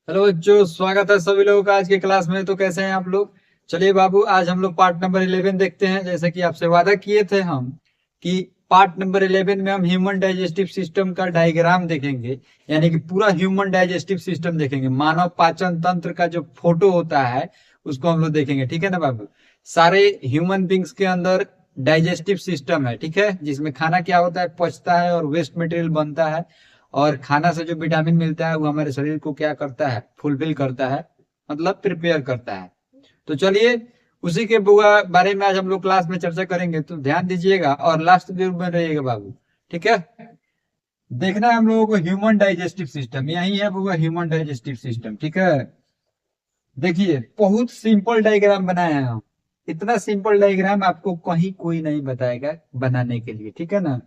Hello बच्चों, स्वागत है सभी लोगों का आज के क्लास में। तो कैसे हैं आप लोग? चलिए बाबू, आज हम लोग पार्ट नंबर 11 देखते हैं। जैसे कि आपसे वादा किए थे हम कि पार्ट नंबर 11 में हम ह्यूमन डाइजेस्टिव सिस्टम का डायग्राम देखेंगे, यानी कि पूरा ह्यूमन डाइजेस्टिव सिस्टम देखेंगे। मानव पाचन तंत्र का जो फोटो होता है उसको हम लोग देखेंगे, ठीक है ना बाबू। सारे ह्यूमन बींग्स के अंदर डाइजेस्टिव सिस्टम है, ठीक है, जिसमें खाना क्या होता है, पचता है और वेस्ट मटेरियल बनता है। और खाना से जो विटामिन मिलता है वो हमारे शरीर को क्या करता है, फुलफिल करता है, मतलब प्रिपेयर करता है। तो चलिए उसी के बुआ बारे में आज हम लोग क्लास में चर्चा करेंगे, तो ध्यान दीजिएगा और लास्ट जरूर में रहिएगा बाबू, ठीक है। देखना है हम लोगों को ह्यूमन डाइजेस्टिव सिस्टम, यही है बुआ ह्यूमन डाइजेस्टिव सिस्टम, ठीक है। देखिए बहुत सिंपल डायग्राम बनाया है हम। इतना सिंपल डायग्राम आपको कहीं कोई नहीं बताएगा बनाने के लिए, ठीक है ना।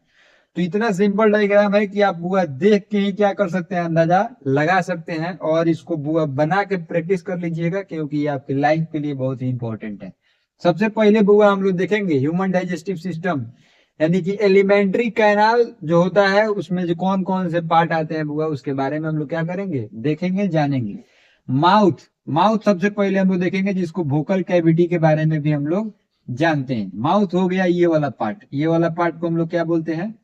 तो इतना सिंपल डायग्राम है कि आप बुआ देख के ही क्या कर सकते हैं, अंदाजा लगा सकते हैं। और इसको बुआ बना के प्रैक्टिस कर लीजिएगा, क्योंकि ये आपकी लाइफ के लिए बहुत ही इंपॉर्टेंट है। सबसे पहले बुआ हम लोग देखेंगे ह्यूमन डाइजेस्टिव सिस्टम, यानी कि एलिमेंट्री कैनाल जो होता है उसमें जो कौन कौन से पार्ट आते हैं बुआ, उसके बारे में हम लोग क्या करेंगे, देखेंगे, जानेंगे। माउथ, माउथ सबसे पहले हम लोग देखेंगे, जिसको वोकल कैविटी के बारे में भी हम लोग जानते हैं। माउथ हो गया ये वाला पार्ट, ये वाला पार्ट को हम लोग क्या बोलते हैं,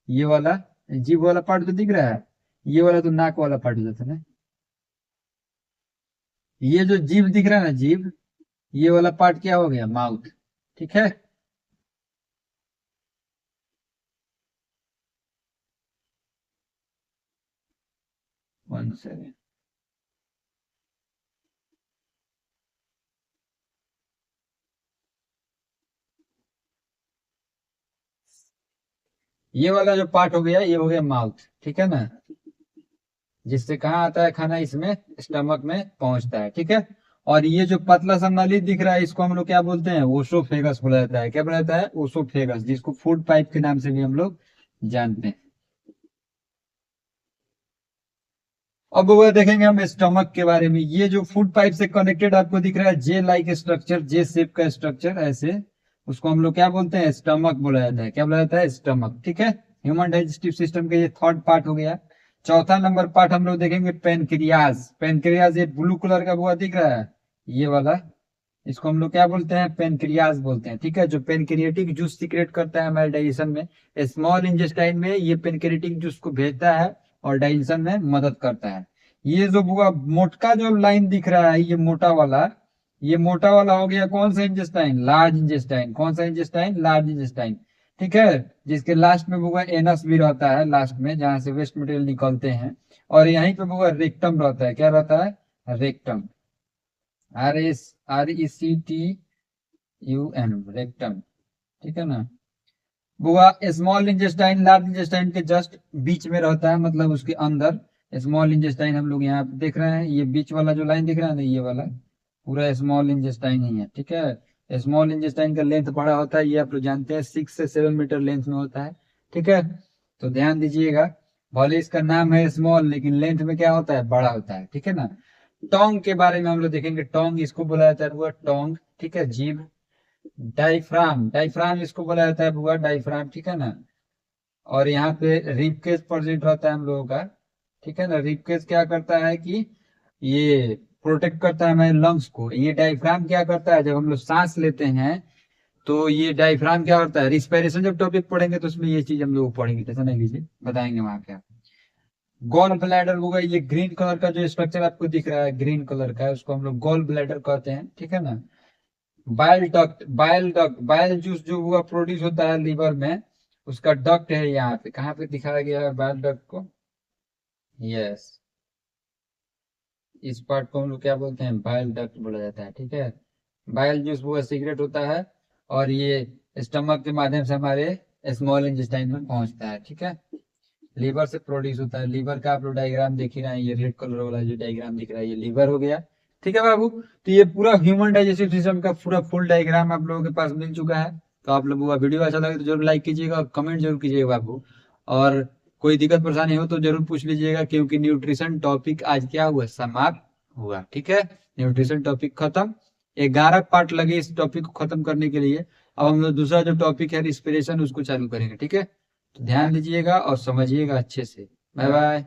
ये वाला जीभ वाला पार्ट तो दिख रहा है, ये वाला तो नाक वाला पार्ट हो जाता है ना। ये जो जीभ दिख रहा है ना, जीभ, ये वाला पार्ट क्या हो गया, माउथ, ठीक है। One second. ये वाला जो पार्ट हो गया ये हो गया माउथ, ठीक है ना। जिससे कहाँ आता है खाना, इसमें स्टमक में पहुंचता है, ठीक है। और ये जो पतला सा नली दिख रहा है इसको हम लोग क्या बोलते हैं, ओसोफेगस बोला जाता है। क्या बोला जाता है, ओसोफेगस, जिसको फूड पाइप के नाम से भी हम लोग जानते हैं। अब वो देखेंगे हम स्टमक के बारे में। ये जो फूड पाइप से कनेक्टेड आपको दिख रहा है जे लाइक स्ट्रक्चर, जे शेप का स्ट्रक्चर ऐसे, उसको हम लोग क्या बोलते हैं, स्टमक बोला जाता है। क्या बोला जाता है, स्टमक, ठीक है। ह्यूमन डाइजेस्टिव सिस्टम का ये थर्ड पार्ट हो गया। चौथा नंबर पार्ट हम लोग देखेंगे पेनक्रियाज। पेनक्रियाज ये ब्लू कलर का हुआ दिख रहा है, ये वाला, इसको हम लोग क्या बोलते हैं, पेनक्रियाज बोलते हैं, ठीक है। जो पेनक्रिएटिक जूस सीक्रेट करता है हमारे डाइजेशन में, स्मॉल इंटेस्टाइन में ये पेनक्रिएटिक जूस को भेजता है और डाइजेशन में मदद करता है। ये जो बुआ मोटका जो लाइन दिख रहा है, ये मोटा वाला, ये मोटा वाला हो गया कौन सा इंटेस्टाइन, लार्ज इंटेस्टाइन। कौन सा इंटेस्टाइन, लार्ज इंटेस्टाइन, ठीक है। जिसके लास्ट में बुआ एनस भी रहता है, लास्ट में जहां से वेस्ट मटेरियल निकलते हैं। और यहीं पे बुआ रेक्टम रहता है। क्या रहता है, रेक्टम, RECTUM, रेक्टम, ठीक है ना। बुआ स्मॉल इंटेस्टाइन लार्ज इंटेस्टाइन के जस्ट बीच में रहता है, मतलब उसके अंदर। स्मॉल इंटेस्टाइन हम लोग यहाँ पे देख रहे हैं, ये बीच वाला जो लाइन दिख रहा है ना, ये वाला पूरा स्मॉल इंटेस्टाइन ही है, ठीक है। स्मॉल इंटेस्टाइन का लेंथ बड़ा होता है, ये आप लोग जानते हैं, 6 से 7 मीटर लेंथ में होता है, ठीक है। तो ध्यान दीजिएगा, भले इसका नाम है स्मॉल लेकिन लेंथ में क्या होता है, बड़ा होता है, ठीक है ना। टोंग के बारे में हम लोग देखेंगे। टोंग इसको बोला जाता है बुआ, टोंग, ठीक है, जीभ। डाइफ्राम, डाइफ्राम इसको बोला जाता है बुआ, डाइफ्राम, ठीक है ना। और यहाँ पे रिबकेज प्रेजेंट रहता है हम लोगों का, ठीक है ना। रिबकेज क्या करता है कि ये प्रोटेक्ट करता है हमारे लंग्स को। ये डायफ्राम क्या करता है, जब हम लोग सांस लेते हैं तो ये डायफ्राम क्या करता है, रिस्पिरेशन जब टॉपिक पढ़ेंगे तो उसमें ये चीज हम लोग पढ़ेंगे, टेंशन नहीं लीजिए, बताएंगे वहां पे। गॉल ब्लैडर होगा, ये ग्रीन कलर का जो स्ट्रक्चर आपको दिख रहा है, ग्रीन कलर का है, उसको हम लोग गॉल ब्लैडर कहते हैं, ठीक है ना। Bile duct, bile duct, bile juice जो हुआ प्रोड्यूस होता है लीवर में, उसका डक्ट है यहाँ पे, कहाँ पे दिखाया गया है बाइल डक्ट को, यस, इस पार्ट को हम लोग क्या बोलते हैं, बाइल डक्ट बोला जाता है, ठीक है। बाइल जूस वो सीक्रेट होता है और ये स्टमक के माध्यम से हमारे स्मॉल इंटेस्टाइन में पहुंचता है, ठीक है। लीवर से प्रोड्यूस होता है। लीवर का आप लोग डायग्राम देख ही रहे हैं, ये रेड कलर वाला जो डायग्राम दिख रहा है ये लीवर हो गया, ठीक है बाबू। तो ये पूरा ह्यूमन डाइजेस्टिव सिस्टम का पूरा फुल डायग्राम आप लोगों के पास मिल चुका है। तो आप लोगों का वीडियो अच्छा लगे तो जरूर लाइक कीजिएगा और कमेंट जरूर कीजिएगा बाबू। और कोई दिक्कत परेशानी हो तो जरूर पूछ लीजिएगा, क्योंकि न्यूट्रिशन टॉपिक आज क्या हुआ, समाप्त हुआ, ठीक है। न्यूट्रिशन टॉपिक खत्म। 11 पार्ट लगे इस टॉपिक को खत्म करने के लिए। अब हम लोग दूसरा जो टॉपिक है रिस्पिरेशन, उसको चालू करेंगे, ठीक है। तो ध्यान दीजिएगा और समझिएगा अच्छे से। Bye bye.